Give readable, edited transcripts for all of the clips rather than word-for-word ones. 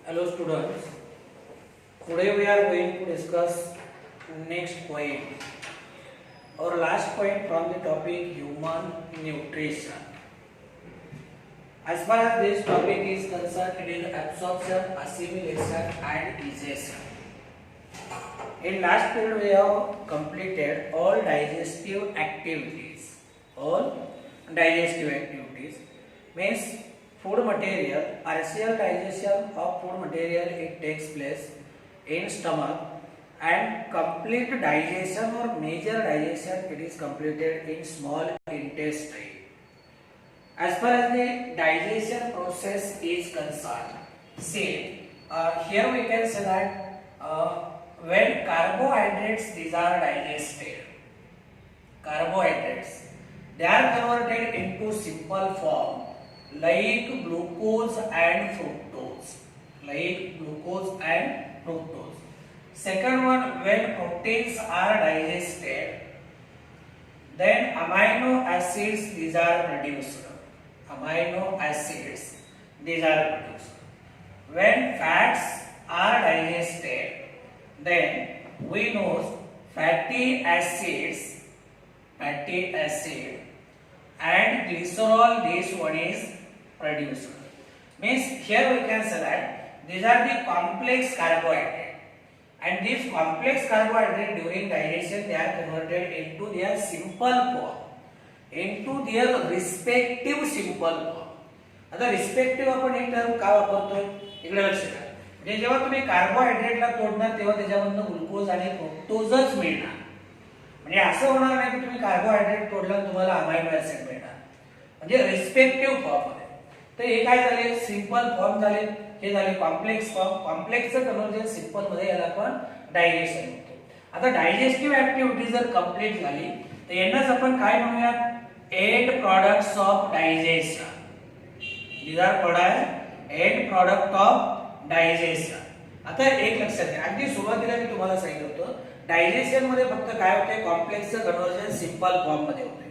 Hello students, today we are going to discuss next point or last point from the topic human nutrition. As far as this topic is concerned, it is absorption, assimilation and digestion. In last period we have completed all digestive activities. Means food material, partial digestion of food material it takes place in stomach and complete digestion or major digestion it is completed in small intestine. As far as the digestion process is concerned, see here we can say that when carbohydrates these are digested, carbohydrates they are converted into simple form like glucose and fructose. Second one, when proteins are digested, then amino acids these are produced. When fats are digested, then we know fatty acids and glycerol, this one is produced. Means here we can say that these are the complex carbohydrate, and these complex carbohydrate during digestion they are converted into their simple form, into their respective simple form. आता respective आपण एक term का वापरतोय इकडे लक्ष द्या. म्हणजे जेव्हा तुम्ही कार्बोहायड्रेटला तोडणार तेव्हा त्याच्यामधून ग्लुकोज आणि फ्रुक्टोजच मिळणार. म्हणजे असं होणार नाही की तुम्ही कार्बोहायड्रेट तोडलं तुम्हाला अमायनो ऍसिड मिळणार. म्हणजे रिस्पेक्टिव्ह फॉर्म मध्ये. तर हे काय झाले सिंपल फॉर्म झाले, हे झाले कॉम्प्लेक्स फॉर्म. कॉम्प्लेक्सचं कन्व्हर्जन सिंपल मध्ये याला आपण डायजेशन म्हणतो. आता डायजेस्टिव्ह ऍक्टिव्हिटी जर कंप्लीट झाली तर यांनाच आपण काय म्हणूया end products of digestion. these are called end product of digestion. आता एक लक्षात घ्या, अगदी सुरुवातीला मी तुम्हाला सांगितलं होतं डायजेशन मध्ये फक्त काय होते कॉम्प्लेक्सचं कन्व्हर्जन सिंपल फॉर्म मध्ये होते.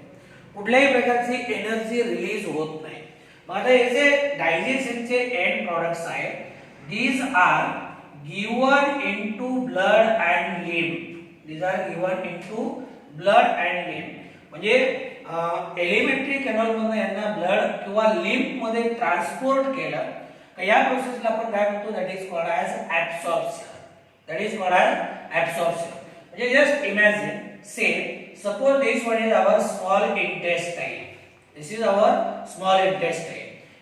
कुठल्याही प्रकारची एनर्जी रिलीज होत नाही. मग आता हे जे डायजेशनचे एंड प्रोडक्ट्स आहेत these are given into blood and lymph. म्हणजे एलिमेंटरी कॅनल मधून यांना ब्लड किंवा लिम्फ मध्ये ट्रान्सपोर्ट केलं तर या प्रोसेसला आपण काय म्हणतो दॅट इज कॉल्ड ॲब्सॉर्प्शन. म्हणजे just imagine say suppose this one is our small intestine.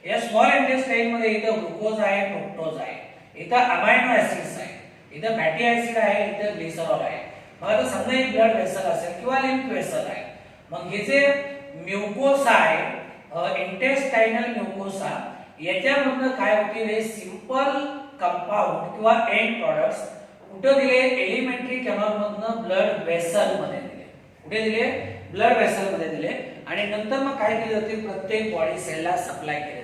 या स्मॉल इंटेस्टाइन मध्ये इथं ग्लुकोज आहे, फ्रुक्टोज आहे, इथं अमायनो ऍसिड्स आहे, इथं फॅटी ऍसिड आहे, इथं ग्लिसरॉल आहे. मग आता समजा एक ब्लड वेसल असेल किंवा लिम्फ वेसल आहे. मग हे जे म्युकोसा आहे इंटेस्टाइनल म्युकोसा याच्यामधनं काय होते हे सिंपल कंपाऊंड किंवा एंड प्रोडक्ट्स कुठे दिले एलिमेंटरी कॅनल मधनं ब्लड वेसल मध्ये दिले. कुठे दिले ब्लड वेसल मध्ये दिले आणि नंतर मग काय केले जाते प्रत्येक बॉडी सेलला सप्लाय केले जाते.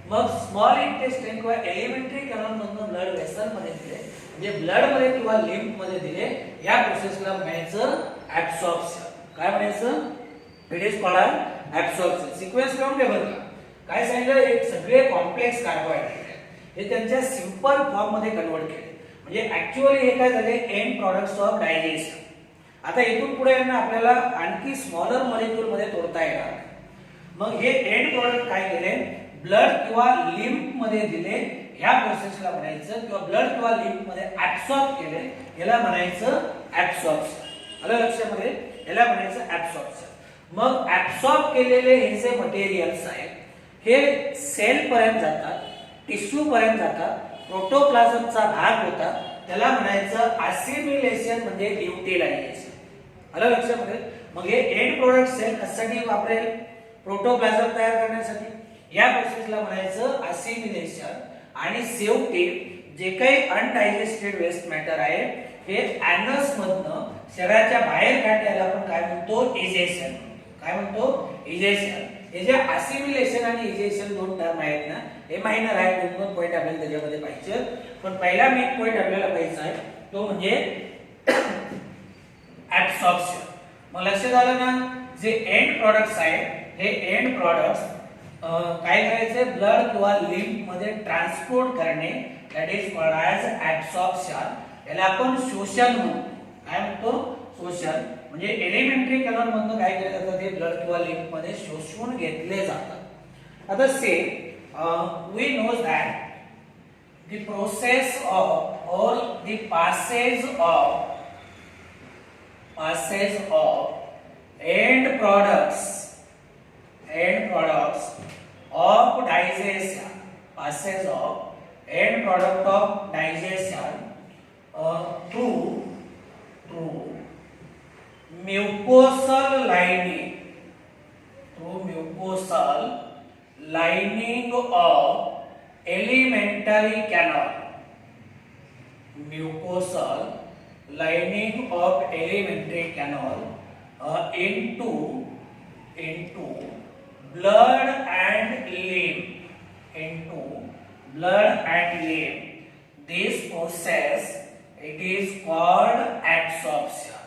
मग स्मॉल इंटेस्टाइन किंवा एलिमेंटरी कॅनल मधनं ब्लड वेसल मध्ये दिले म्हणजे ब्लड मध्ये किंवा लिम्फ मध्ये दिले. या प्रोसेसला म्हणायचं ॲब्सॉर्प्शन. काय म्हणायचं it is called absorption. Sequence लावून घ्या बरं का. काय सांगितलं एक सगळे कॉम्प्लेक्स कार्बोहायड्रेट आहेत हे त्यांच्या सिंपल फॉर्म मध्ये कन्वर्ट केले. म्हणजे ऍक्च्युअली हे काय झाले एंड प्रोडक्ट्स ऑफ डायजेशन. आता इथून पुढे यांना आपल्याला आणखी स्मॉलर मॉलिक्यूल मध्ये तोडता येणार. मग हे एंड प्रोडक्ट काय केले ब्लड किंवा लिम्फ मध्ये दिले. ह्या प्रोसेसला म्हणायचं किंवा ब्लड किंवा लिम्फ मध्ये ऍब्सॉर्ब केले याला म्हणायचं ऍब्सॉर्प्शन. आलं लक्षामध्ये याला म्हणायचं ऍब्सॉर्प्शन. मग ऍब्सॉर्ब केलेले हे जे मटेरियल्स आहेत हे सेल पर्यंत जातात, टिश्यू पर्यंत जातात, प्रोटोप्लाझमचा भाग होता त्याला म्हणायचं असिमिलेशन म्हणजे युटिलायझेशन. आलं लक्षामध्ये. मग हे एंड प्रोडक्ट सेल कशासाठी वापरेल प्रोटोप्लाझम तयार करण्यासाठी. या प्रोसेसला म्हणायचं असिमिलेशन. आणि शेवटी जे काही अनडायजेस्टेड वेस्ट मॅटर आहे हे ॲनस मधनं शरीराच्या बाहेर काढण्याला आपण काय म्हणतो इजेशन. काय म्हणतो इजेशन. हे जे असिमिलेशन आणि इजेशन दोन टर्म आहेत ना हे मायनर आहे. दोन पॉइंट आपल्याला त्याच्यामध्ये पाहिजे. पण पहिला मेन पॉइंट आपल्याला पाहिजे आहे तो म्हणजे ऍब्सॉर्प्शन. मग लक्षात आलं ना जे एंड प्रोडक्ट्स आहेत हे एंड प्रोडक्ट्स काय करायचंय, ब्लड किंवा लिम्फ मध्ये ट्रान्सपोर्ट करणे, that is called as absorption. याला आपण शोषण म्हणतो. काय म्हणतो? शोषण. म्हणजे एलिमेंटरी कॅनॉल मधून काय केलं जातं, ते ब्लड किंवा लिम्फ मध्ये शोषून घेतले जातात. आता say we knows that the process of or the passage of end products of digestion, passage of end product of digestion through mucosal lining of elementary canal. Mucosal lining of elementary canal into blood and lymph. This process it is called absorption.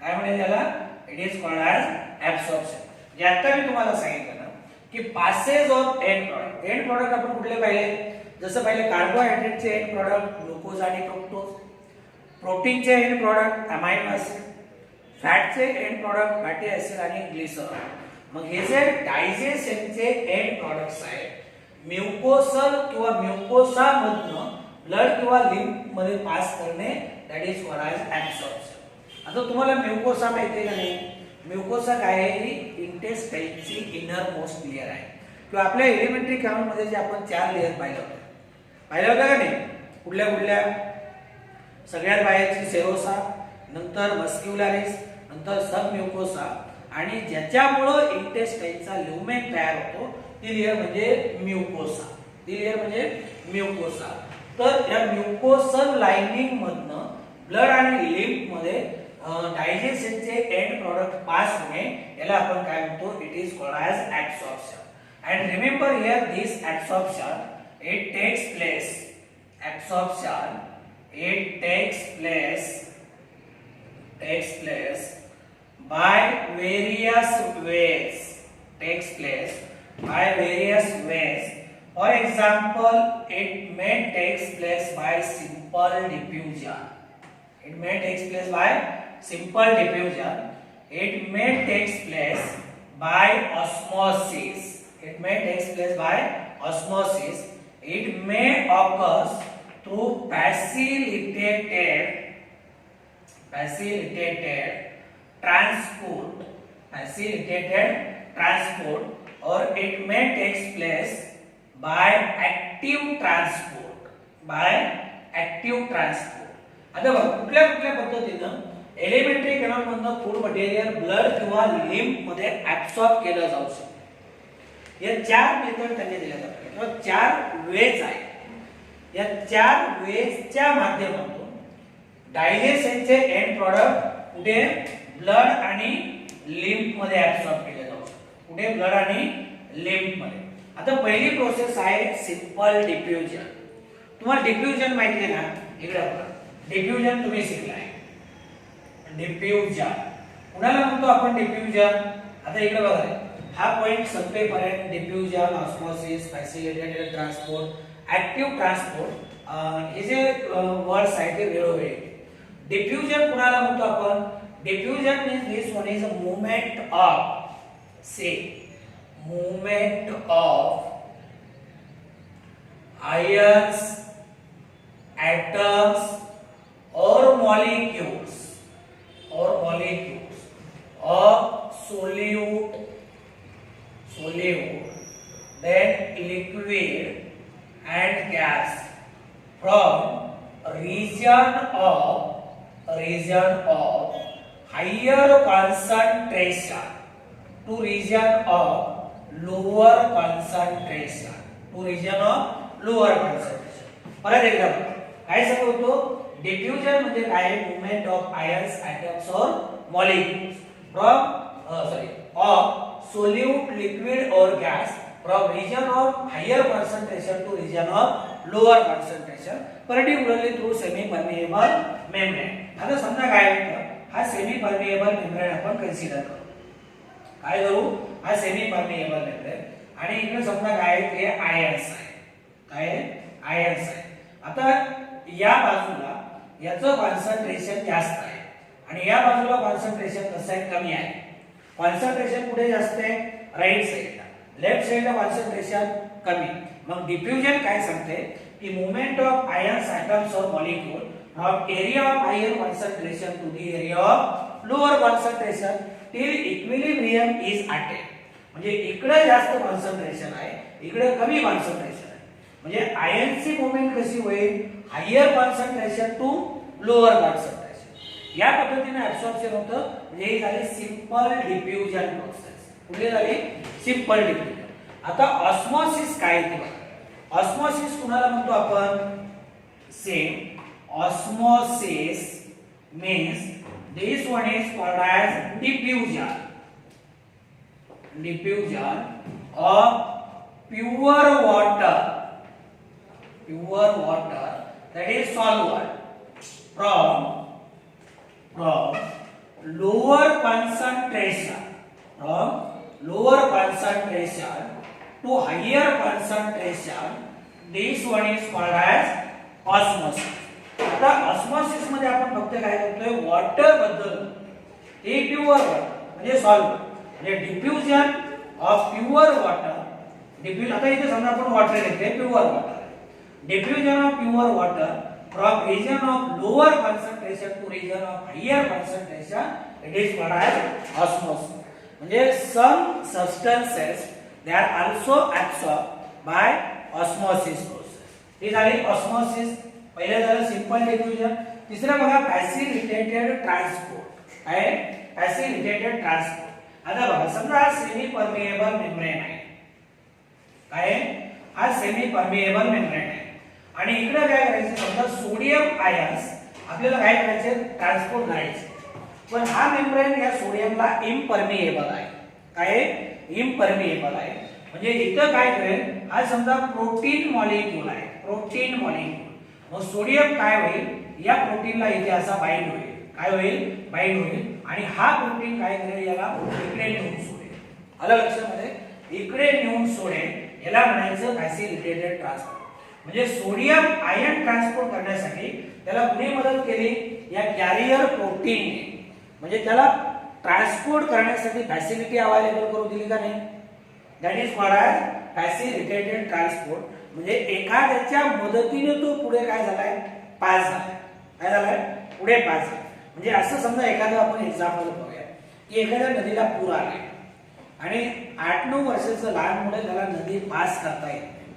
काय म्हणतात त्याला? It is called as absorption. जे आता मी तुम्हाला सांगितलं ना की passage of end product. End product आपण कुठले पाहिले? जसं पहिले कार्बोहायड्रेटचे एंड प्रॉडक्ट ग्लुकोज आणि फ्रुक्टोज, प्रोटीनचे एंड प्रॉडक्ट अमायनो ऍसिड, फॅटचे एंड प्रॉडक्ट फॅटी ऍसिड आणि ग्लिसरॉल. मग हे जे डायजेशनचे एंड प्रॉडक्ट्स आहेत, म्युकोसल किंवा म्युकोसा मधनं ब्लड किंवा लिम्फ मध्ये पास करणे, that is called as absorption. आता तुम्हाला म्युकोसा माहिती आहे का नाही? म्युकोसा काय आहे? ही इंटेस्टाईनची इनर मोस्ट लेयर आहे. किंवा आपल्या एलिमेंटरी कॅनॉल मध्ये जे आपण 4 लेयर पाहिलं होतं का नाही? कुठल्या सगळ्यात बाहेरची सेरोसा, नंतर मस्क्युलारिस, नंतर सब म्युकोसा, आणि ज्याच्यामुळे इंटेस्टाईनचा ल्युमेन तयार होतो ती लेयर म्हणजे म्युकोसा. तर या म्युकोसल लाइनिंग मधनं ब्लड आणि लिम्फ मध्ये डायजेशनचे एंड प्रॉडक्ट पास होणे, याला आपण काय म्हणतो? It is called as absorption. And remember here this absorption it takes place by various ways. For example, it may takes place by simple diffusion. It may takes place by osmosis. It may occur through facilitated transport, or it may takes place by active transport. आता बघ कुठल्या पद्धतीनं elementary canal मधनं food material blood किंवा lymph मध्ये absorb केलं जाऊ शकतं. या 4 मेथड त्यांनी दिल्या जातात किंवा 4 वेज आहेत. या 4 वेजच्या माध्यमातून डायजेशनचे एंड प्रॉडक्ट कुठे? ब्लड आणि लिम्फ मध्ये ऍब्सॉर्ब केले जाऊ शकतात. कुठे? ब्लड आणि लिम्फ मध्ये. आता पहिली प्रोसेस आहे सिंपल डिफ्युजन. तुम्हाला डिफ्युजन माहिती आहे ना? इकडे बघा, डिफ्युजन तुम्ही शिकलाय. डिफ्युजन कुणाला म्हणतो आपण डिफ्युजन? आता इकडे बघा, हा पॉइंट संपेपर्यंत diffusion, osmosis, facilitated transport, active transport, हे जे वर्ड्स आहेत ते वेळोवेळी. डिफ्युजन कुणाला म्हणतो आपण? Diffusion means this one is a movement of ions, atoms or molecules of solute, then liquid and gas from region of higher concentration to region of lower concentration. परत एकदा काय सांगतो? डिफ्युजन म्हणजे काय? Movement of ions, atoms or molecules from of solute, liquid or gas from region of higher concentration to region of lower concentration, particularly through semi permeable membrane. आता समजा काय होतं? हा सेमी परमिएबल मेम्ब्रेन आपण consider करू. काय करू? हा सेमी परमिएबल मेम्ब्रेन. आणि इकडे समजा काय आहे ते आयन्स आहे. काय आयन्स आहे. आता या बाजूला याचं कॉन्सन्ट्रेशन जास्त आहे आणि या बाजूला कॉन्सन्ट्रेशन कसं आहे कमी आहे. कॉन्सन्ट्रेशन कुठे जास्त आहे राईट साइडला, लेफ्ट साइडला कॉन्सन्ट्रेशन कमी. मग डिफ्युजन काय सांगते की movement of ions atoms or molecule from area of higher concentration to the area of lower concentration till equilibrium is attained. म्हणजे इकडे जास्त कॉन्सन्ट्रेशन आहे, इकडे कमी कॉन्सन्ट्रेशन आहे. म्हणजे आयनची मूवमेंट कशी होईल higher concentration to lower concentration. या पद्धतीने ऍब्सॉर्प्शन होतं. म्हणजे ही झाली सिंपल डिफ्युजन प्रोसेस. कुठे झाली सिंपल डिफ्युजन. आता ऑस्मोसिस काय ते बघा. ऑस्मोसिस कुणाला म्हणतो आपण same. Osmosis means this one is called as diffusion of pure water that is solvent from lower concentration to higher concentration. This one is called as osmosis. आता osmosis मध्ये आपण फक्त काय करतोय वॉटर बद्दल. हे प्युअर वॉटर म्हणजे solvent म्हणजे diffusion of pure water. Diffusion आता इथे समजा आपण वॉटर घेतले pure water. Diffusion of pure water from region of lower concentration to region of higher concentration it is called as osmosis. म्हणजे some substances they are also absorb by osmosis process. हे झाली osmosis. पहिले झालं simple diffusion. तिसरं बघा फॅसिलिटेटेड transport. काय फॅसिलिटेटेड transport. आता बघा समजा हा सेमी परमिएबल मेम्ब्रेन आहे. काय हा सेमी परमिएबल मेम्ब्रेन आहे आणि इकडे काय करायचं समजा सोडियम आयन्स आपल्याला काय करायचे ट्रान्सपोर्ट करायचे. पण हा मेम्ब्रेन या सोडियमला इम्परमिएबल आहे. काय इम्परमिएबल आहे. म्हणजे इथं काय करेल हा समजा प्रोटीन मॉलिक्यूल आहे. प्रोटीन मॉलिक्यूल मग सोडियम काय होईल या प्रोटीनला इथे असा बाइंड होईल. काय होईल बाइंड होईल आणि हा प्रोटीन काय करेल याला इकडे नेऊन सोडेल. आलं लक्षामध्ये इकडे नेऊन सोडेल. याला म्हणायचं फॅसिलिटेटेड ट्रान्सपोर्ट. म्हणजे सोडियम आयन ट्रान्सपोर्ट करण्यासाठी त्याला कुणी मदत केली या कॅरियर प्रोटीनने. म्हणजे त्याला ट्रान्सपोर्ट करण्यासाठी फॅसिलिटी अवेलेबल करून दिली का नाही. That is called as facilitated transport. म्हणजे एखाद्याच्या मदतीने तो पुढे काय झालाय पास झालाय. काय झालाय पुढे पास झालाय. म्हणजे असं समजा एखादं आपण एक्झाम्पल बघूया की एखाद्या नदीला पूर आलाय आणि 8-9 वर्षाचं लहान मुलं त्याला नदी पास करता येत नाही.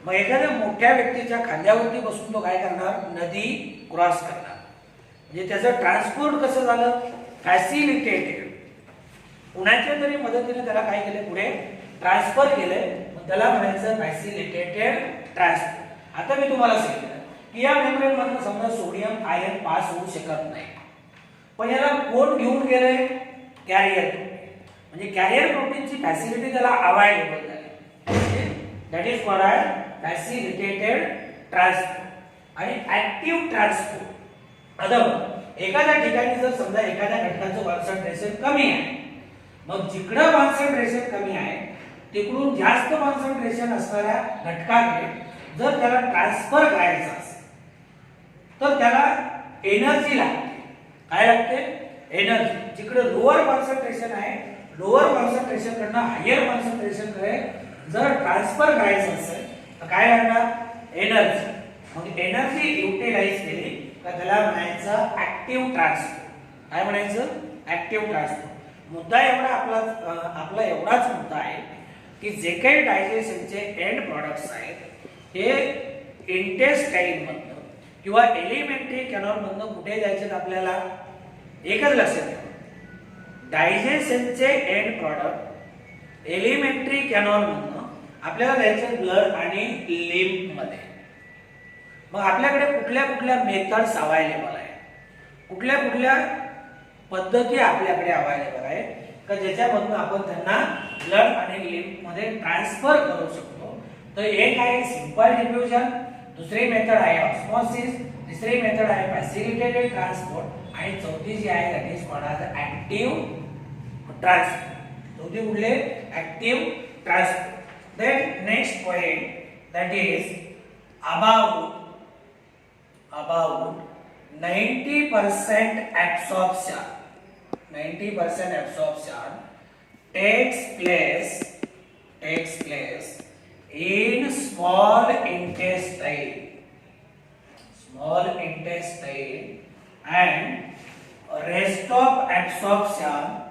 मग एखाद्या मोठ्या व्यक्तीच्या खांद्यावरती बसून तो काय करणार नदी क्रॉस करणार. म्हणजे त्याचं ट्रान्सपोर्ट कसं झालं फॅसिलिटेटेड. कुणाच्या तरी मदतीने त्याला काय केले पुढे ट्रान्सफर केले. त्याला म्हणायचं फॅसिलिटेटेड ट्रान्सपोर्ट. आता मी तुम्हाला सांगितलं की या मेम्ब्रेन मधून समजा सोडियम आयन पास होऊ शकत नाही. पण याला कोण घेऊन गेले कॅरियर प्रोटीन. म्हणजे कॅरियर प्रोटीनची फॅसिलिटी त्याला अवेलेबल झाली. That is called as facilitated transport आणि ऍक्टिव्ह ट्रान्सपोर्ट. आता एखाद्या ठिकाणी जर समजा एखाद्या घटकाचं कॉन्सन्ट्रेशन कमी आहे मग जिकडं कॉन्सन्ट्रेशन कमी आहे तिकडून जास्त कॉन्सन्ट्रेशन असणाऱ्या घटकाकडे जर त्याला ट्रान्सफर करायचं असेल तर त्याला एनर्जी लागते. काय लागते एनर्जी. जिकडे लोअर कॉन्सन्ट्रेशन आहे लोअर कॉन्सन्ट्रेशन कडनं हायर कॉन्सन्ट्रेशन कडे जर ट्रान्सफर करायचं असेल तर काय लागणार एनर्जी. मग एनर्जी युटिलाइज केली तर त्याला म्हणायचं ऍक्टिव्ह ट्रान्सपोर्ट. काय म्हणायचं ऍक्टिव्ह ट्रान्सपोर्ट. मुद्दा एवढा आपला एवढाच मुद्दा आहे की जे काही डायजेशनचे एंड प्रोडक्ट्स आहेत हे इंटेस्टाईन मधनं किंवा एलिमेंटरी कॅनॉल मधनं कुठे जायचे आपल्याला एकच लक्षात ठेवा. डायजेशनचे एंड प्रोडक्ट एलिमेंटरी कॅनॉल मधनं आपल्याला जायचे ब्लड आणि लिम्फ मध्ये. मग आपल्याकडे कुठल्या कुठल्या मेथड्स अवेलेबल आहे कुठल्या पद्धती आपल्याकडे अवेलेबल आहे का ज्याच्यामधून आपण त्यांना ब्लड आणि लिम्फ मध्ये ट्रान्सफर करू शकतो. तर एक आहे सिंपल डिफ्युजन, दुसरी मेथड आहे ऑस्मोसिस, तिसरी मेथड आहे फॅसिलिटेटेड ट्रान्सपोर्ट आणि चौथी जी आहे that is called as active transport. चौथी कुठले active transport. Then next point, that is about 90% absorption. 90% absorption takes place in small intestine, and rest of absorption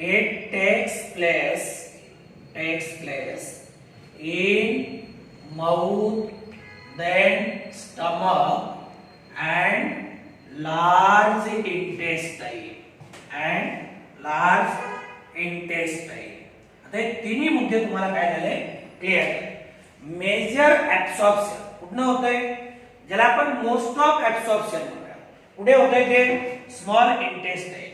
it takes place in mouth, then stomach and large intestine. आता हे तिन्ही मुद्दे तुम्हाला काय झाले clear आहे. मेजर ऍब्सॉर्प्शन कुठनं होतंय, ज्याला आपण मोस्ट ऑफ ऍब्सॉर्प्शन म्हणूया, कुठे होतंय ते स्मॉल इंटेस्टाइन.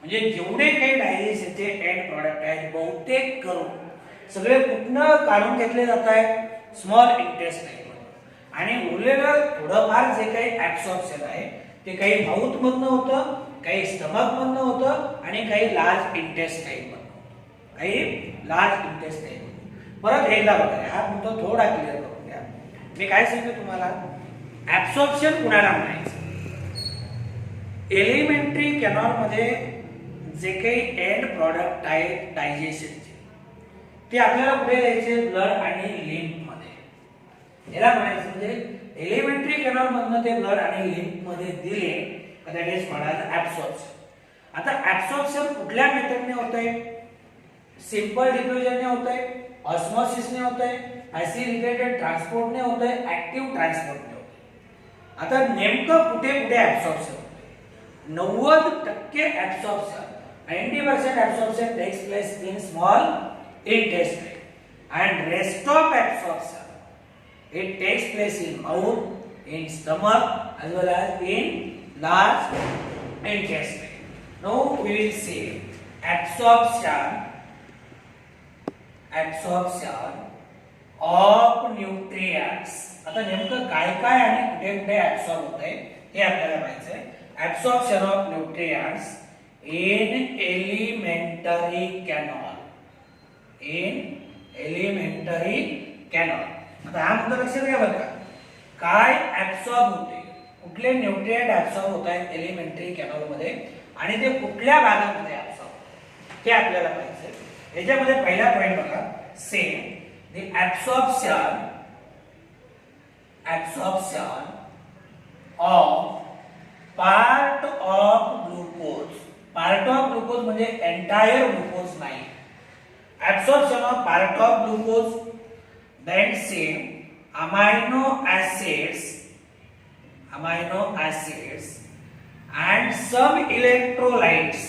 म्हणजे जेवढे काही डायजेशनचे एंड प्रोडक्ट आहेत बहुतेक करून सगळे कुठनं काढून घेतले जात आहेत, स्मॉल इंटेस्टाइन मधून. आणि उरलेलं थोडंफार जे काही ऍब्सॉर्प्शन आहे ते काही माउथ मधनं होतं, काही स्टमक मधनं होतं आणि काही लार्ज इंटेस्टाइन मधनं. परत एकदा बघा, हा मुद्दा थोडा क्लिअर करून घ्या. मी काय सांगतो तुम्हाला, ऍब्सॉर्प्शन कुणाला म्हणायचं, एलिमेंटरी कॅनॉल मध्ये जे काही एंड प्रॉडक्ट आहेत डायजेशनचे ते आपल्याला कुठे द्यायचे, ब्लड आणि लिम्फ मध्ये. याला म्हणायचं म्हणजे एलिमेंटरी कॅनॉल मधनं ते ब्लड आणि लिम्फ मध्ये दिले दॅट इज म्हणायचं ऍब्सॉर्प्शन. आता ऍब्सॉर्प्शन कुठल्या मेथडने होतंय, सिंपल डिफ्युजनने होतंय, ऑस्मोसिसने होतंय, ऍसिडिकेटेड ट्रान्सपोर्टने होतंय, ऍक्टिव्ह ट्रान्सपोर्टने होतंय. आता नेमकं कुठे ऍब्सॉर्प्शन होतंय, 90% absorption 90% absorption takes place in small intestine, and rest of absorption it takes place in mouth, in stomach as well as in large intestine. Now we will see absorption of nutrients. आता नेमकं काय काय आणि कुठे कुठे absorb होतंय हे आपल्याला पाहिजे. absorption of nutrients in elementary canal. आता हा मुद्दा लक्षात घ्या बघा, काय ऍब्सॉर्ब होते, कुठले न्यूट्रिएंट ऍब्सॉर्ब होत आहेत एलिमेंटरी कॅनॉल मध्ये आणि ते कुठल्या भागामध्ये ऍब्सॉर्ब ते आपल्याला पाहिजे. याच्यामध्ये पहिला पॉइंट बघा, same the absorption of part of glucose. Part of glucose म्हणजे एंटायर ग्लुकोज नाही. Absorption of part of glucose, then same amino acids and some electrolytes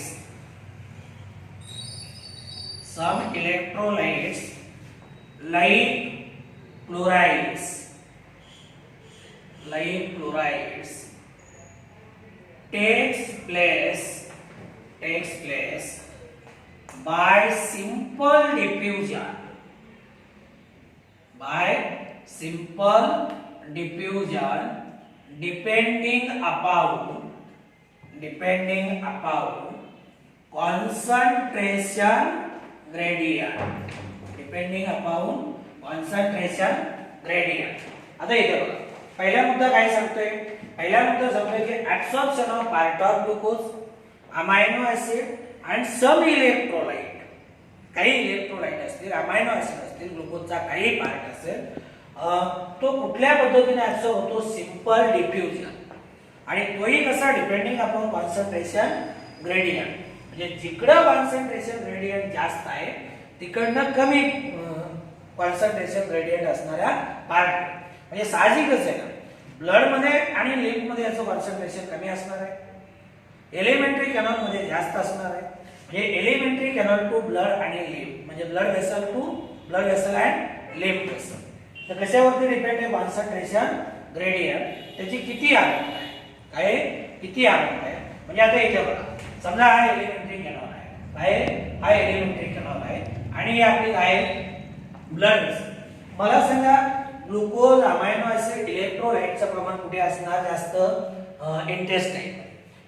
like chlorides takes place by simple diffusion depending upon concentration gradient. आता इथे बघा, पहिला मुद्दा काय सांगतोय, पहिला मुद्दा सांगतोय की absorption of part of glucose, amino acid and some electrolyte. काही इलेक्ट्रोलाइट असतील, अमायनो ऍसिड असतील, ग्लुकोजचा काही पार्ट असेल, तो कुठल्या पद्धतीने ऍब्सॉर्ब होतो, सिंपल डिफ्युजन. आणि तोही कसा, डिपेंडिंग अपॉन कॉन्सन्ट्रेशन ग्रेडियंट. म्हणजे जिकडं कॉन्सन्ट्रेशन ग्रेडियंट जास्त आहे तिकडनं कमी कॉन्सन्ट्रेशन ग्रेडियंट असणाऱ्या पार्ट. म्हणजे साहजिकच आहे ना, ब्लड मध्ये आणि लिम्फ मध्ये याचं कॉन्सन्ट्रेशन कमी असणार आहे, एलिमेंटरी कॅनॉल मध्ये जास्त असणार आहे. म्हणजे एलिमेंटरी कॅनॉल टू ब्लड आणि लिम्फ म्हणजे blood vessel to blood vessel and lymph vessel. तर कशावरती डिपेंड आहे, कॉन्सन्ट्रेशन ग्रेडियंट त्याची किती अमाउंट आहे, काय किती अमाउंट आहे. म्हणजे आता इथे बघा, समजा हा एलिमेंटरी कॅनॉल आहे, हा एलिमेंटरी कॅनॉल आहे आणि ही आपली काय ब्लड वेसल. मला सांगा, ग्लुकोज, अमायनो ऍसिड, इलेक्ट्रोलाइटचं प्रमाण कुठे असणार जास्त, इंटेस्टाइन.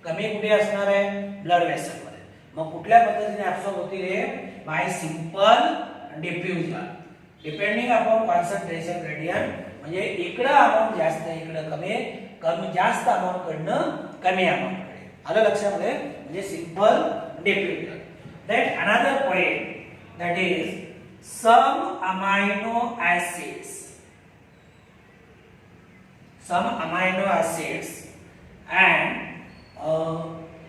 कमी कुठे असणार आहे, ब्लड वेसल मध्ये. मग कुठल्या पद्धतीने ऍब्सॉर्ब होतील हे? Bye simple diffusion depending upon concentration gradient. म्हणजे इकडं अमाऊंट जास्त इकडं कमी कमी जास्त अमाऊंट कडनं कमी अमाऊंट कडे. आलं लक्षामध्ये? म्हणजे simple diffusion. That another point that is some amino acids and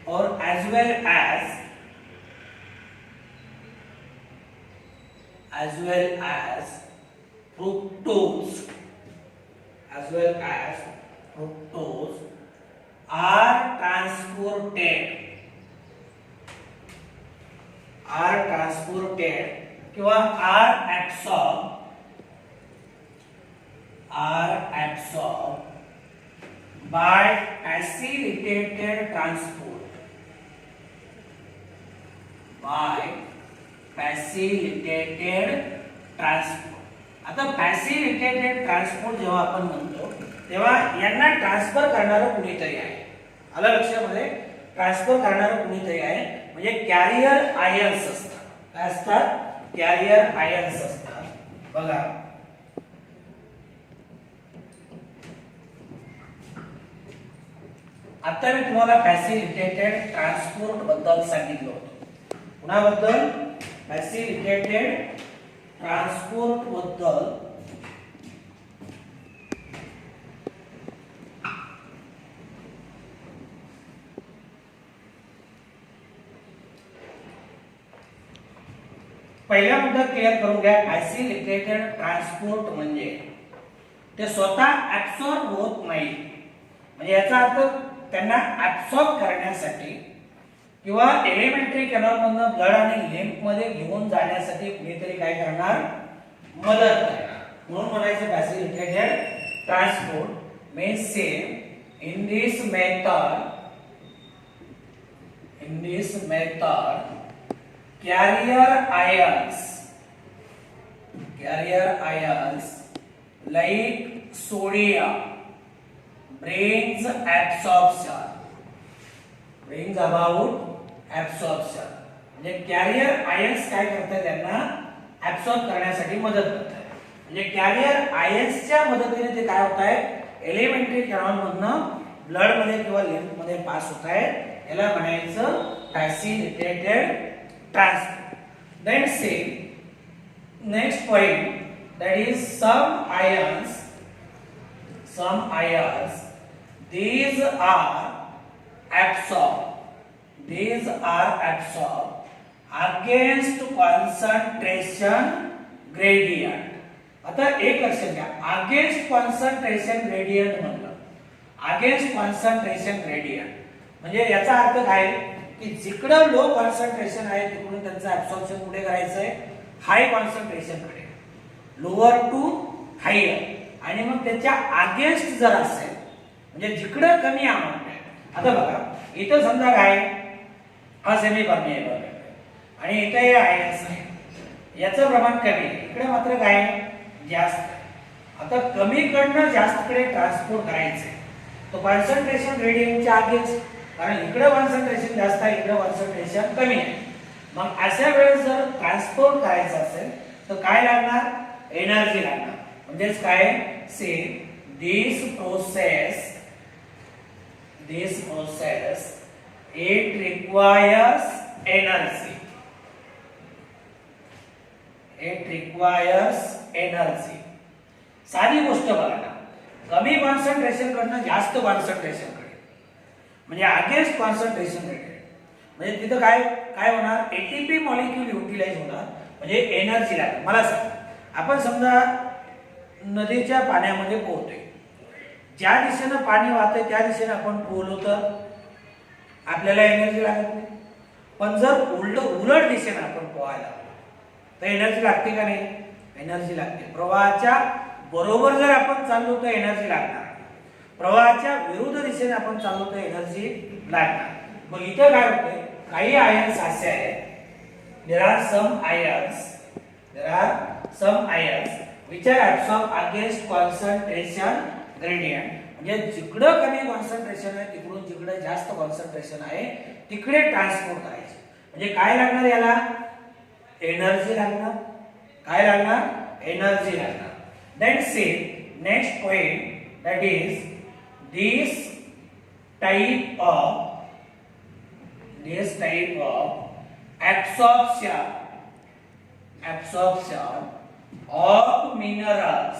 or as well as fructose are transported किंवा are absorbed by facilitated transport आता फॅसिलिटेटेड ट्रान्सपोर्ट जेव्हा आपण म्हणतो तेव्हा यांना ट्रान्सफर करणारं कुणीतरी आहे. आलं लक्षामध्ये? ट्रान्सफर करणारं कुणीतरी आहे म्हणजे कॅरियर आयन्स असतात. काय असतात? कॅरियर आयन्स असतात. बघा आता मी तुम्हाला फॅसिलिटेटेड ट्रान्सपोर्ट बद्दल सांगितलं होतं. कुणाबद्दल? फॅसिलिटेटेड ट्रान्सपोर्ट बद्दल पहिला मुद्दा क्लिअर करून घ्या. फॅसिलिटेटेड ट्रान्सपोर्ट म्हणजे ते स्वतः ऍब्सॉर्ब होत नाही. म्हणजे याचा अर्थ त्यांना ऍब्सॉर्ब करण्यासाठी किंवा एलिमेंटरी कॅनॉल मधून ब्लड आणि लिम्फ मध्ये घेऊन जाण्यासाठी कुणीतरी काय करणार? मदत करणार. म्हणून म्हणायचं facilitated transport means same in this method carrier ions like sodium brings about absorption. म्हणजे कॅरियर आयन्स काय करतात? त्यांना ऍब्सॉर्ब करण्यासाठी मदत करतात. म्हणजे कॅरियर आयन्सच्या मदतीने ते काय होत आहे? एलिमेंटरी कॅनॉल मधनं ब्लड मध्ये किंवा लिम्फ मध्ये पास होत आहे. याला म्हणायचं फॅसिलिटेटेड transport. Then say next point that is some ions these are absorbed against concentration gradient. आता एक लक्षात घ्या, अगेन्स्ट कॉन्सन्ट्रेशन ग्रेडियंट म्हणलं. अगेन्स्ट कॉन्सन्ट्रेशन ग्रेडियंट म्हणजे याचा अर्थ काय की जिकडं लो कॉन्सन्ट्रेशन आहे तिकडून त्यांचं ऍब्सॉर्प्शन कुठे करायचंय? हाय कॉन्सन्ट्रेशन कडे, लोअर टू हायर. आणि मग त्याच्या अगेन्स्ट जर असेल म्हणजे जिकडं कमी अमाऊंट आहे. आता बघा इथं समजा काय हा सेमी परमिएबल आहे आणि इथं हे आयन्स आहे, याचं प्रमाण कमी आहे. इकडे मात्र काय जास्त आहे. आता कमी कडनं जास्त कडे ट्रान्सपोर्ट करायचंय तो कॉन्सन्ट्रेशन ग्रेडियंटच्या अगेन्स्ट. कारण इकडे कॉन्सन्ट्रेशन जास्त आहे, इकडे कॉन्सन्ट्रेशन कमी आहे. मग अशा वेळेस जर ट्रान्सपोर्ट करायचं असेल तर काय लागणार? एनर्जी लागणार. म्हणजेच काय? से दिस प्रोसेस इट रिक्वायर्स एनर्जी. साधी गोष्ट बघा ना, कमी कॉन्सन्ट्रेशन कडनं जास्त कॉन्सन्ट्रेशन कडे म्हणजे अगेन्स्ट कॉन्सन्ट्रेशन रेट म्हणजे तिथं काय काय होणार? एटीपी मॉलिक्यूल युटिलाइज होणार म्हणजे एनर्जी लागेल. मला सांग, आपण समजा नदीच्या पाण्यामध्ये पोहतोय, ज्या दिशेनं पाणी वाहतंय त्या दिशेने आपण पोहलो तर आपल्याला एनर्जी लागत नाही. पण जर उलट दिशेने आपण पोहायला तर एनर्जी लागते का नाही? एनर्जी लागते. प्रवाहाच्या बरोबर जर आपण चाललो तर एनर्जी लागणार, प्रवाहाच्या विरुद्ध दिशेने आपण चाललो तर एनर्जी लागणार. मग इथे काय होते? काही आयन्स असे आहेत, there are some ions which are absorbed against concentration gradient. म्हणजे जिकडं कमी कॉन्सन्ट्रेशन आहे तिकडून जिकडे जास्त कॉन्सन्ट्रेशन आहे तिकडे ट्रान्सपोर्ट करायचे. म्हणजे काय लागणार याला, एनर्जी लागणार. काय लागणार, एनर्जी लागणार. Then see next point, that is this type of absorption of minerals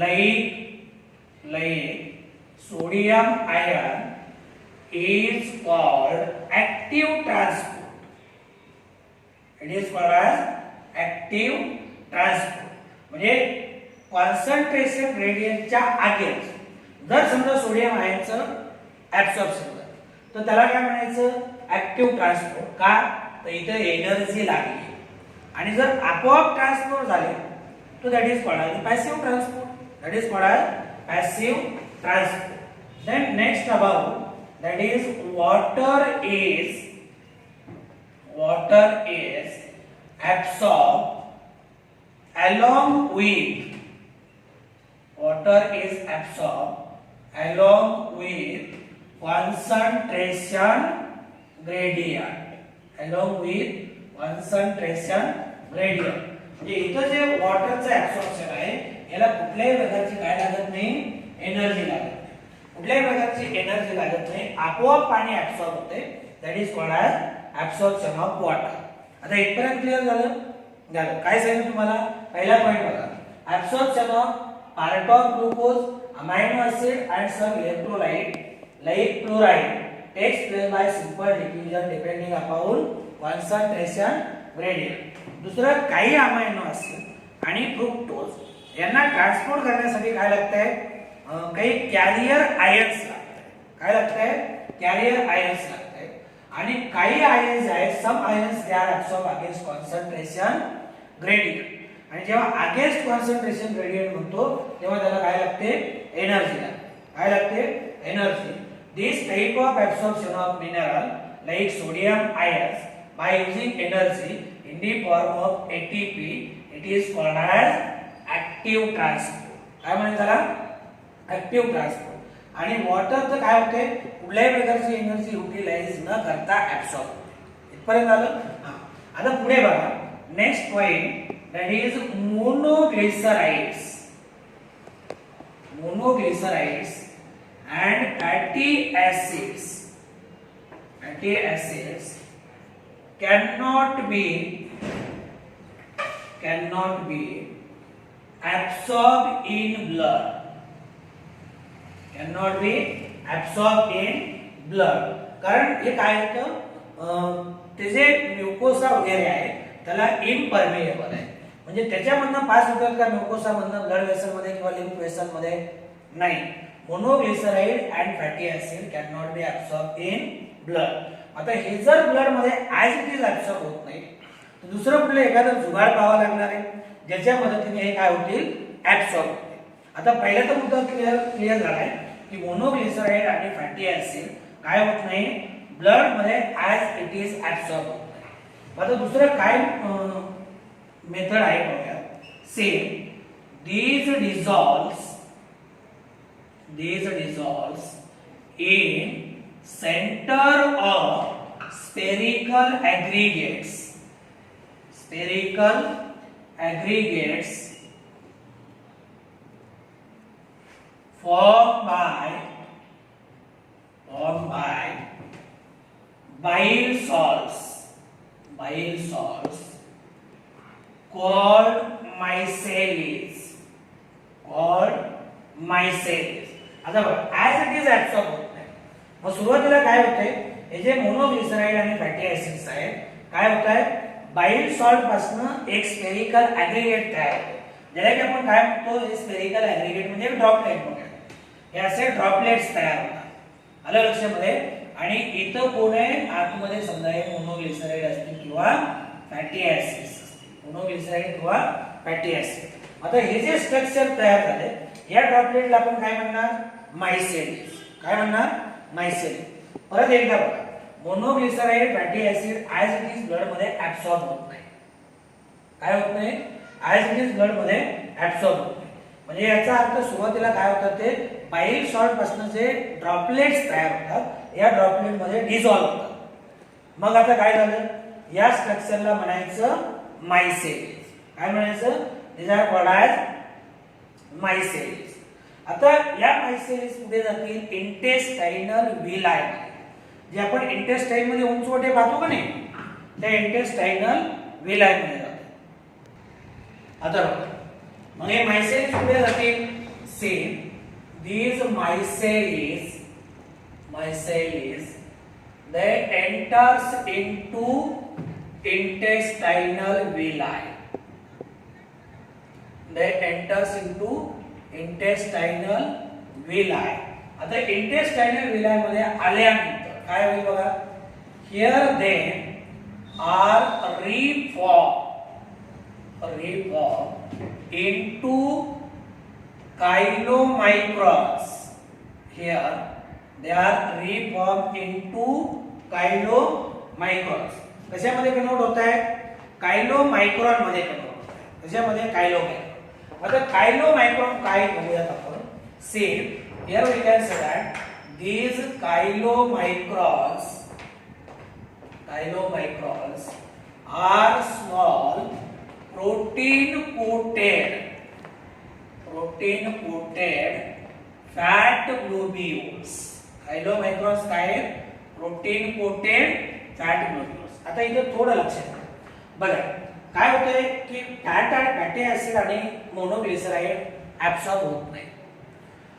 like sodium ion is called active transport. It is called as active transport. म्हणजे कॉन्सन्ट्रेशन ग्रेडियंटच्या आगे जर समजा सोडियम आयनचं ऍब्सॉर्प्शन झालं तर त्याला काय म्हणायचं, ऍक्टिव्ह ट्रान्सपोर्ट. का, तर इथे एनर्जी लागली. आणि जर आपोआप ट्रान्सपोर्ट झाले तर that is called as passive transport. That is called as passive transport. Then next about that is water is absorbed along with concentration gradient. म्हणजे इथं जे वॉटरचं ऍब्सॉर्प्शन आहे याला कुठल्याही प्रकारची काय लागत नाही, एनर्जी लागत नाही. कुठल्याही प्रकारची एनर्जी लागत नाही, आपोआप पाणी ऍब्सॉर्ब होते. That is called as absorption of water. आता इथपर्यंत क्लिअर झालं. काय सांगितलं तुम्हाला, पहिला पॉइंट बघा, absorption of part of glucose, amino acid and some electrolyte like chloride takes place by simple diffusion depending upon concentration gradient. दुसरं, काही अमाइनो ऍसिड आणि फ्रुक्टोज यांना ट्रान्सपोर्ट करण्यासाठी काय लागतंय, काही कॅरियर आयन्स लागतात. काय लागतंय, कॅरियर आयन्स लागतात. आणि काही आयन्स आहेत, some ions they are absorb against concentration gradient. आणि जेव्हा अगेन्स्ट कॉन्सन्ट्रेशन ग्रेडियंट म्हणतो तेव्हा त्याला काय लागते, एनर्जी लागते. काय लागते, energy. This type of absorption of mineral like sodium ions by using energy in the form of ATP, it is called as active transport. काय म्हणतात त्याला, ऍक्टिव्ह ट्रान्सपोर्ट. आणि वॉटरचं काय होते, कुठल्याही प्रकारची एनर्जी युटिलाइज न करता ऍब्सॉर्ब होते. इथपर्यंत आलं. आता पुढे बघा, next point that is monoglycerides and fatty acids cannot be absorbed in blood. कारण हे काय होतं, ते जे म्युकोसा वगैरे आहे त्याला इम्परमेएबल आहे. म्हणजे त्याच्यामधनं पास होतात का म्युकोसा मधनं ब्लड वेसल मध्ये किंवा लिम्फ वेसल मध्ये, नाही. Monoglyceride and fatty acid can not be absorb in blood. आता हे जर ब्लड मध्ये ऍज इट इज ऍब्सॉर्ब होत नाही तर दुसरं कुठलं एखादं जुगाड पाहावं लागणार आहे ज्याच्या मदतीने हे काय होतील, ऍब्सॉर्ब होतील. आता पहिला तर मुद्दा क्लिअर झालाय की मोनोग्लिसराइड आणि फॅटी ऍसिड काय होत नाही, ब्लड मध्ये ऍज इट इज ऍब्सॉर्ब होत नाही. आता दुसरं काय मेथड आहे बघा. Same these dissolves in center of spherical aggregates formed by bile salts called micelles. आता बघा, ऍज इट इज ऍब्सॉर्ब होत नाही. मग सुरुवातीला काय होते, हे जे मोनोग्लिसराइड आणि फॅटी ऍसिड्स आहेत काय होत आहे, बाईल सॉल्ट पासून एक स्फेरिकल ऍग्रीगेट तयार होते. ज्याला की आपण काय म्हणतो, हे स्फेरिकल ऍग्रीगेट म्हणजे ड्रॉपलेट म्हणूया. हे असे ड्रॉपलेट्स तयार होतात. आलं लक्षामध्ये. आणि इथं कोण आहे, आतमध्ये समजा हे मोनोग्लिसराइड असतील किंवा फॅटी ऍसिड्स असतील, मोनोग्लिसराइड किंवा फॅटी ऍसिड. आता हे जे स्ट्रक्चर तयार झाले या ड्रॉपलेटला आपण काय म्हणणार, मायसेलिस. काय म्हणणार, मायसेलिस. परत एकदा बघा, monoglyceride fatty acid as it is blood मध्ये ऍब्सॉर्ब होत नाही. काय होत नाही, ऍज इट इज ब्लड मध्ये ऍब्सॉर्ब होत नाही. म्हणजे याचा अर्थ सुरुवातीला काय होतं, ते बाईल सॉल्ट पासून जे ड्रॉपलेट्स तयार होतात या ड्रॉपलेट मध्ये डिझॉल्व्ह होतात. मग आता काय झालं, या स्ट्रक्चरला म्हणायचं मायसेलिस. काय म्हणायचं, these are called as मायसेलिस. आता या मायसेलिस पुढे जातील इंटेस्टाइनल व्हिलाई, जे आपण इंटेस्टाइन मध्ये उंचवटे पाहतो का नाही, त्या इंटेस्टाइनल व्हिलाई मध्ये जातो. आता मग हे मायसेलिस पुढे जातील, same these मायसेलिस they enters into intestinal villi. They enters into intestinal villi. आता intestinal villi मध्ये आल्यानंतर काय होईल बघा, here they are reformed into chylomicrons. Here they are reformed into chylomicrons. कशामध्ये कन्वर्ट होत आहे, कायलोमायक्रॉन मध्ये कन्वर्ट होत आहे. कशामध्ये, कायलोमायक्रॉन. आता कायलोमायक्रॉन काय बघूयात आपण. Same here we can say that these chylomicrons are small protein coated fat globules. Chylomicrons काय आहेत, प्रोटीन कोटेड फॅट ग्लोब्युल्स. आता इथे थोडं लक्षात घ्या बघा, काय होतंय की फॅट आणि फॅटी ऍसिड आणि मोनोग्लिसराइड ऍब्सॉर्ब होत नाही.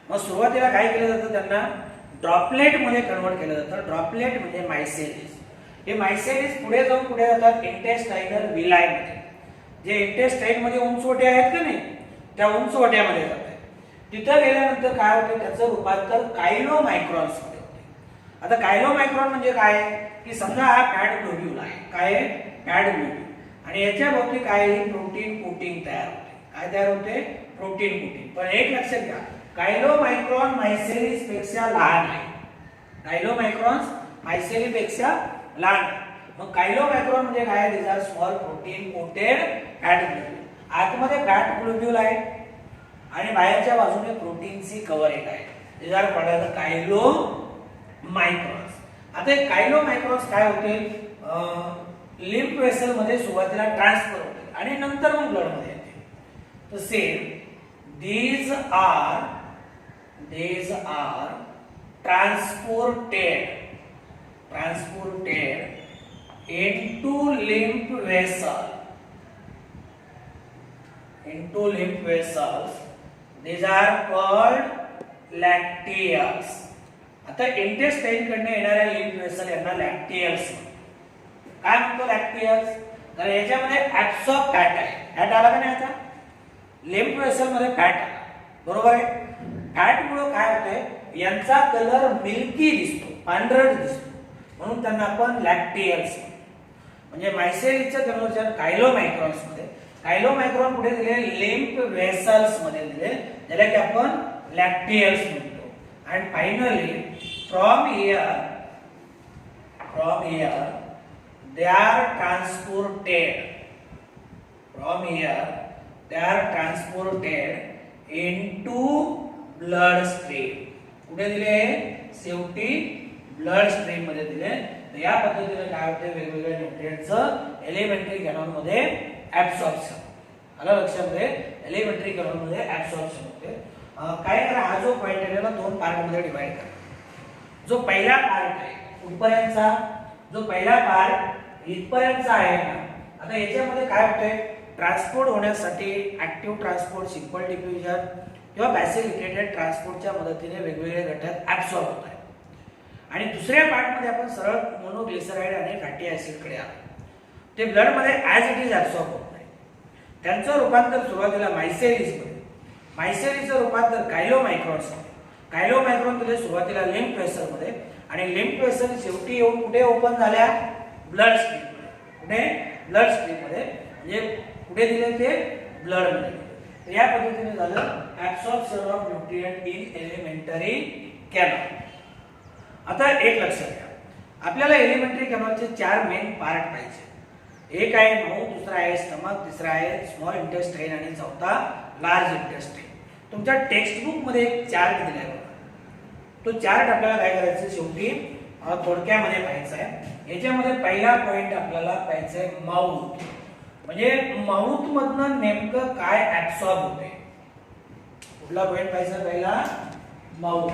मग सुरुवातीला काय केलं जातं, त्यांना ड्रॉपलेट मध्ये कन्वर्ट केलं जातं. ड्रॉपलेट म्हणजे मायसेलिस. हे मायसेलिस पुढे जाऊन कुठे जातात, इंटेस्टाइनल व्हिलाई मध्ये. जे इंटेस्टाइन मध्ये उंचवटे आहेत का नाही, त्या उंचवट्यामध्ये जातात. तिथं गेल्यानंतर काय होतं, त्याचं रूपांतर कायलोमायक्रॉन्स मध्ये होते. आता कायलोमायक्रॉन म्हणजे काय, की समजा हा फॅट ग्लोब्यूल आहे. काय आहे, फॅट ग्लोब्यूल, आणि याच्या भोवती काय, प्रोटीन कोटिंग तयार होते. काय तयार होते, प्रोटीन कोटिंग. पण एक लक्षात घ्या, कायलोमायक्रॉन मायसेलिस पेक्षा लहान आहे. कायलोमायक्रॉन्स मायसेलिस पेक्षा लहान आहे. मग कायलोमायक्रॉन म्हणजे काय, these are small protein coated fat globule. आतमध्ये फॅट ग्लोब्यूल आहे आणि बाहेरच्या बाजूने प्रोटीनची कव्हरिंग आहे. these are called as कायलोमायक्रॉन्स. आता हे कायलोमायक्रॉन्स काय होते, लिम्फ वेसल मध्ये सुरुवातीला ट्रान्सफर होते आणि नंतर मग ब्लड मध्ये येते. तर same these are transported into lymph vessels. These are called lacteals. आता इंटेस्टाइन कडनं येणाऱ्या लिम्फ वेसल यांना लॅक्टियल्स. काय म्हणतो लॅक्टियल्स, तर याच्यामध्ये ऍब्सॉर्ब फॅट आहे. फॅट आला का नाही, आता लिम्फ वेसल मध्ये फॅट आला, बरोबर आहे. फॅट मुळे काय होतंय, यांचा कलर मिल्की दिसतो, पांढरट दिसतो, म्हणून त्यांना आपण लॅक्टियल्स. म्हणजे मायसेलिसचं कन्वर्जन कायलोमायक्रॉन्स मध्ये. कायलोमायक्रॉन पुढे दिले लिम्फ वेसल्स मध्ये दिले, ज्याला की आपण लॅक्टियल्स म्हणतो. and finally from here they are transported into blood stream. कुठे दिले, शेवटी ब्लड स्ट्रीम मध्ये दिले. तर या पद्धतीने काय होते, वेगवेगळ्या न्यूट्रिएंटचं एलिमेंटरी कॅनॉल मध्ये ऍब्सॉर्प्शन. आलं लक्षामध्ये, एलिमेंटरी कॅनॉल मध्ये ऍब्सॉर्प्शन होते. काय करा, हा जो पॉइंट आहे ना, दोन पार्ट मध्ये डिवाइड करा. जो पहिला पार्ट आहे कुठपर्यंतचा, जो पहिला पार्ट इथपर्यंतचा आहे ना, आता याच्यामध्ये काय होतंय, ट्रान्सपोर्ट होण्यासाठी ऍक्टिव्ह ट्रान्सपोर्ट, सिंपल डिफ्युजन किंवा फॅसिलिटेटेड ट्रान्सपोर्टच्या मदतीने वेगवेगळे घटक ऍब्सॉर्ब होत आहेत. आणि दुसऱ्या पार्ट मध्ये आपण सरळ मोनोग्लिसराइड आणि फॅटी ऍसिड कडे आलो. ते ब्लड मध्ये ऍज इट इज ऍब्सॉर्ब होत नाही. त्यांचं रूपांतर सुरुवातीला मायसेलिस मध्ये, मायसेलिसचं रूपांतर कायलोमायक्रॉन्स मध्ये. कायलोमायक्रॉन दिले सुरुवातीला लिम्फ वेसल मध्ये, आणि लिम्फ वेसल शेवटी येऊन कुठे ओपन झाल्या, ब्लड स्ट्रीम मध्ये. कुठे, ब्लड स्ट्रीम मध्ये, म्हणजे कुठे दिले ते ब्लड मध्ये. तर या पद्धतीने झालं absorption of nutrient in elementary canal. आता एक लक्षात घ्या, आपल्याला एलिमेंटरी कॅनॉलचे 4 मेन पार्ट पाहिजे. एक आहे माउथ, दुसरा आहे स्टमक, तिसरा आहे स्मॉल इंटेस्टाइन आणि चौथा लार्ज इंटेस्टाइन. तुमच्या टेक्स्ट बुक मध्ये एक चार्ट दिलाय बघा. तो चार्ट आपल्याला काय करायचं, शेवटी थोडक्यामध्ये पाहायचा आहे. याच्यामध्ये पहिला पॉइंट आपल्याला पाहायचा आहे माउथ. म्हणजे माउथ मधनं नेमकं काय ऍब्सॉर्ब होते. कुठला पॉइंट पाहायचा पहिला mouth.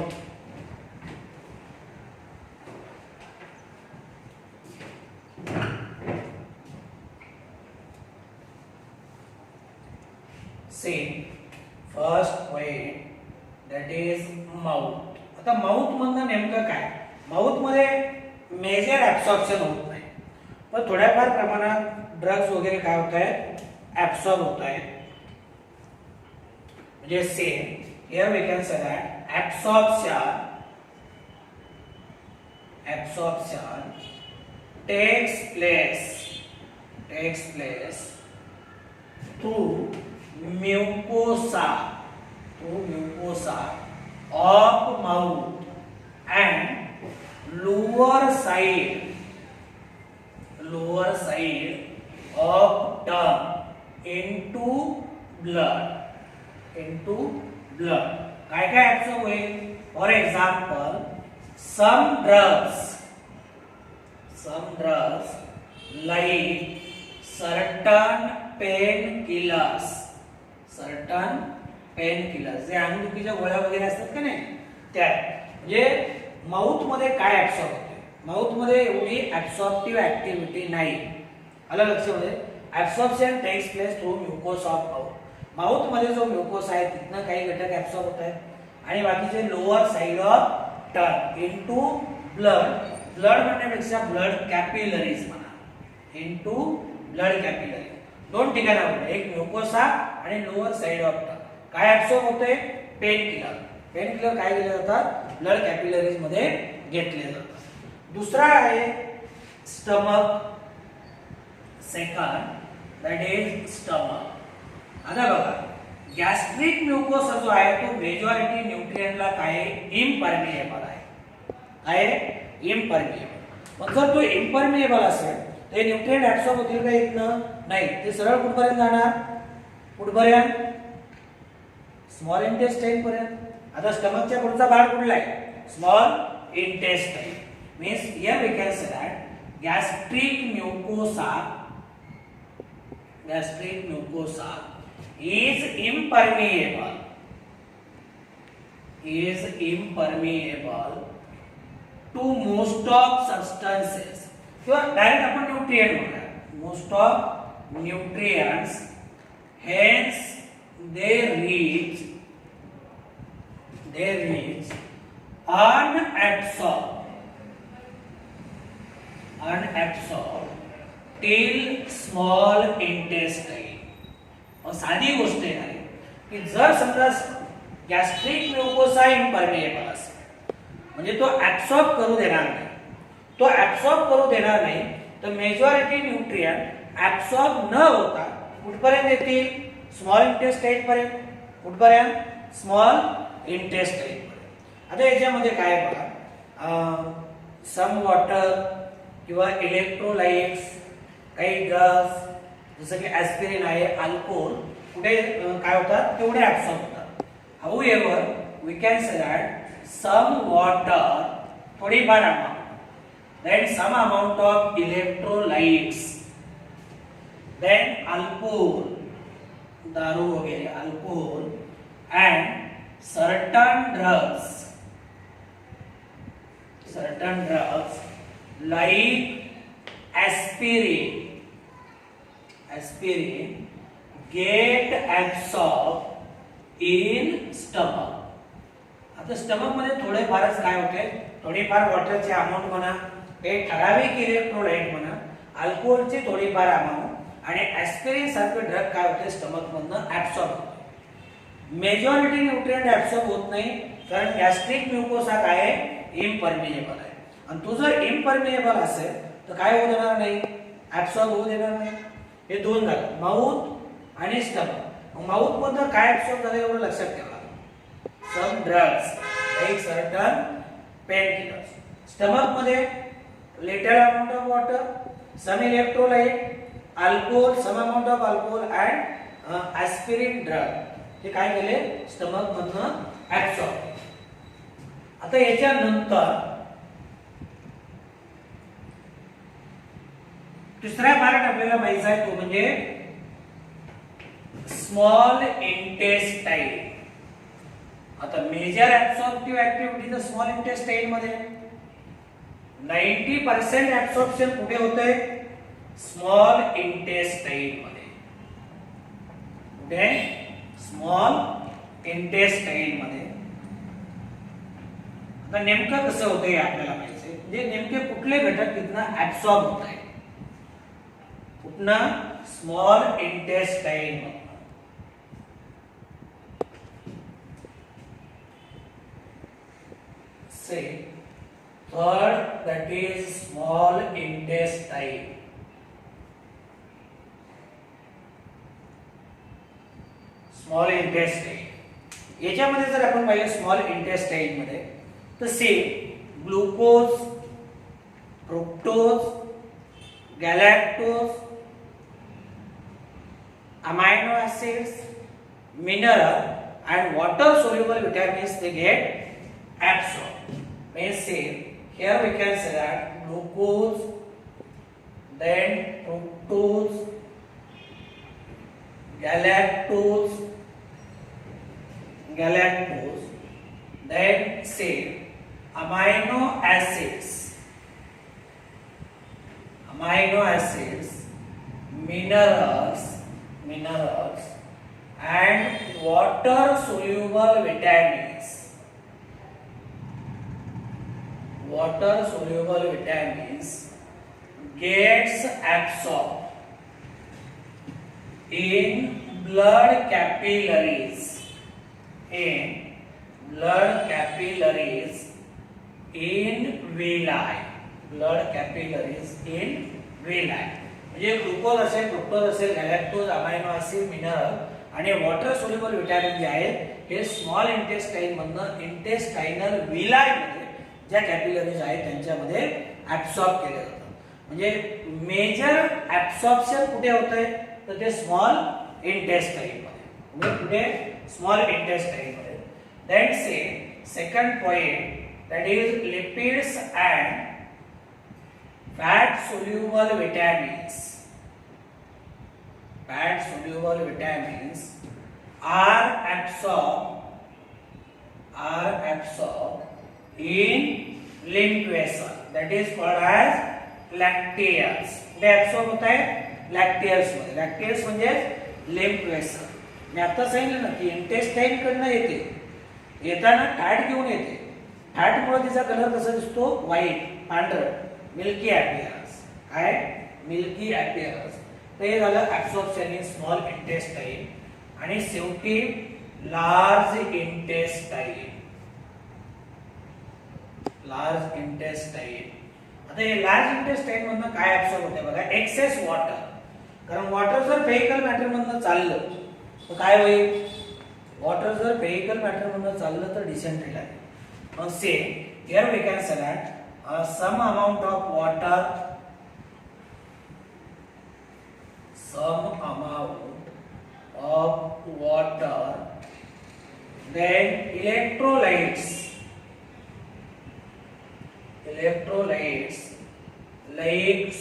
Say first point that is mouth. आता माउथ मधनं नेमकं काय. माउथ मध्ये मेजर ऍब्सॉर्प्शन होत नाही, पण थोड्याफार प्रमाणात ड्रग्स वगैरे काय होत आहेत ऍब्सॉर्ब होत आहेत. म्हणजे say here we can say that absorption takes place through mucosa of mouth and lower side of tongue into blood. काय काय ऍब्सॉर्ब होईल. For example some drugs like certain painkillers जे अंगदुखीच्या गोळ्या वगैरे असतात का नाही त्या. म्हणजे माउथ मध्ये काय ऍब्सॉर्ब होते. माउथ मध्ये एवढी ऍब्सॉर्प्टिव्ह ऍक्टिव्हिटी नाही. आलं लक्षामध्ये. Absorption takes place through mucosa of mouth. Mouth मध्ये जो म्युकोसा आहे तिथनं काही घटक ऍब्सॉर्ब होत आहेत आणि बाकीचे lower side of turn into blood. Blood म्हणण्यापेक्षा ब्लड कॅपिलरीज म्हणा. Into blood capillary. दोन ठिकाणावर एक म्युकोसा आणि लोअर साइड ऑफ टर्न. काय ऍब्सॉर्ब होते. पेन किलर काय केले जातात ब्लड कॅपिलरीज मध्ये घेतले जातात. दुसरा आहे stomach. Second that is stomach. आता बघा गॅस्ट्रिक म्युकोसा जो आहे तो मेजॉरिटी न्यूट्रिएंटला काय इम्परमिएबल आहे. काय इम्परमिएबल. मग जर तो इम्परमिएबल असेल ते न्यूट्रिएंट ऍब्सॉर्ब होतील का इथनं नाही. ते सरळ कुठपर्यंत जाणार. कुठपर्यंत स्मॉल इंटेस्टाइन पर्यंत. आता स्टमकच्या पुढचा भाग कुठला आहे small intestine. Means here we can say that gastric mucosa is impermeable to most of substances. किंवा डायरेक्ट आपण न्यूट्रिएंट म्हणूया. Most of nutrients hence they reach unabsorbed till small intestine. साधी गोष्ट आहे की जर समजा गॅस्ट्रिक म्युकोसा इम्परमिएबल असेल म्हणजे तो ऍब्सॉर्ब करू देणार नाही तर मेजॉरिटी न्यूट्रिएंट ऍब्सॉर्ब न होता कुठपर्यंत येतील स्मॉल इंटेस्टाइन पर्यंत. कुठपर्यंत स्मॉल इंटेस्टाइन. आता याच्यामध्ये काय बघा सम वॉटर किंवा इलेक्ट्रोलाइट्स काही ड्रग्स जसं की ऍस्पिरिन आहे अल्कोहोल कुठे काय होतात तेवढे ऍब्सॉर्ब होतात. However we can say that some water थोडीफार amount then some amount of electrolytes then alcohol दारू वगैरे alcohol and certain drugs like aspirin get absorbed in stomach. आता स्टमक मध्ये थोडेफारच काय होते थोडीफार वॉटरची अमाउंट म्हणा एक ठराविक इलेक्ट्रोलाइट म्हणा अल्कोहोलची थोडीफार अमाउंट आणि ऍस्पिरिन सारखे ड्रग काय होते स्टमक मधनं ऍब्सॉर्ब होते. मेजॉरिटी न्यूट्रिएंट ऍब्सॉर्ब होत नाही कारण गॅस्ट्रिक म्युकोसा काय आहे इम्परमिएबल आहे. आणि तो जर इम्परमिएबल असेल तर काय होऊ देणार नाही ऍब्सॉर्ब होऊ देणार नाही. हे दोन झालं माउथ आणि स्टमक. माउथ मधनं काय ऍब्सॉर्ब झालं एवढं लक्षात ठेवा. Some drugs like certain painkillers. Stomach मध्ये little amount of water some electrolyte alcohol some amount of alcohol and aspirin drug हे काय केले स्टमक मधनं ऍब्सॉर्ब. आता याच्यानंतर तिसरा पार्ट आपल्याला माहिती आहे तो म्हणजे स्मॉल इंटेस्टाईन. आता मेजर ऍब्सॉर्प्टिव्ह ऍक्टिव्हिटी तर स्मॉल इंटेस्टाईन मध्ये 90% ऍब्सॉर्प्शन कुठे होतंय? स्मॉल इंटेस्टाईन मध्ये. कुठे? स्मॉल इंटेस्टाईन मध्ये. आता नेमकं कसं होतंय आपल्याला माहिती आहे, म्हणजे नेमके कुठले घटक तिथनं ऍब्सॉर्ब होत आहेत? कुठनं? स्मॉल इंटेस्टाईन मधनं. Say third, that is small intestine. Small intestine याच्यामध्ये जर आपण पाहिलं स्मॉल इंटेस्टाईन मध्ये तर say glucose, fructose, galactose, amino acids, mineral and water soluble vitamins they get absorbed. Means say here we can say that glucose, then fructose, galactose, then say amino acids, minerals, and water soluble vitamins. Water soluble vitamins gets absorbed in blood capillaries. In villi. म्हणजे glucose असेल, fructose असेल, गॅलॅक्टोज, amino acid, mineral आणि water soluble vitamin जे आहेत हे small intestine मधनं intestinal विलाय मध्ये ज्या कॅपिलरीज आहेत त्यांच्यामध्ये ऍब्सॉर्ब केले जातात. म्हणजे मेजर ऍब्सॉर्प्शन कुठे होतंय तर ते स्मॉल इंटेस्टाईन मध्ये. म्हणजे कुठे? स्मॉल इंटेस्टाईन मध्ये. Then say second point that is lipids and fat soluble vitamins. Fat soluble vitamins are absorbed in lymph vessel, that is called as lacteals. ते absorb होत आहे lacteals मध्ये. lacteals म्हणजे lymph vessel. मी आता सांगितलं ना की इंटेस्टाईन कडनं येताना फॅट घेऊन येते. फॅटमुळे तिचा कलर कसा दिसतो? व्हाईट, पांढरट, मिल्की अपीअरन्स. काय? Milky appearance. तर हे झालं ऍब्सॉर्प्शन इन स्मॉल इंटेस्टाईन. आणि शेवटी लार्ज इंटेस्टाईन. आता हे लार्ज इंटेस्टाईन मधनं काय ऍब्सॉर्ब होते बघा? Excess water. कारण वॉटर जर व्हेइकल मॅटर मधनं चाललं तर काय होईल? वॉटर जर व्हेइकल मॅटर मधनं चाललं तर डिसेंट्री लागेल. Now say here we can say that some amount of water then electrolytes like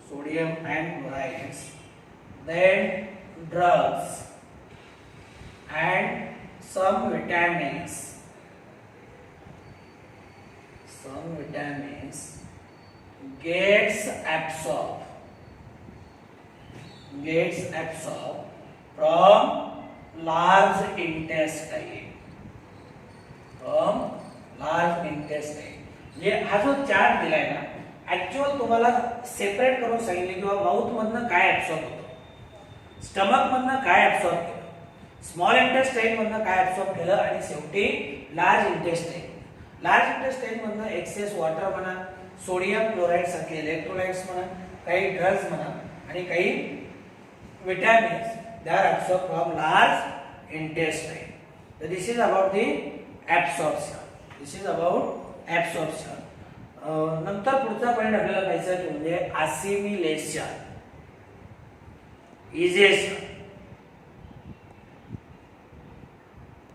sodium and chlorides, then drugs and some vitamins gets absorbed from large intestine. म्हणजे हा जो chart दिलाय ना actual तुम्हाला सेपरेट करून सांगितले किंवा माउथ मधनं काय ऍब्सॉर्ब होतं, स्टमक मधनं काय ऍब्सॉर्ब केलं, स्मॉल इंटेस्टाईन मधनं काय ऍब्सॉर्ब केलं आणि शेवटी लार्ज इंटेस्टाईन मधनं एक्सेस वॉटर म्हणा, सोडियम क्लोराईड सारखे इलेक्ट्रोलाइट्स म्हणा, काही ड्रग्स म्हणा आणि काही vitamins they are absorb from large intestine. तर दिस इज अबाउट दी ऍब्सॉर्प्शन. नंतर पुढचा पॉइंट आपल्याला पाहायचा म्हणजे असिमिलेशन, इजेशन.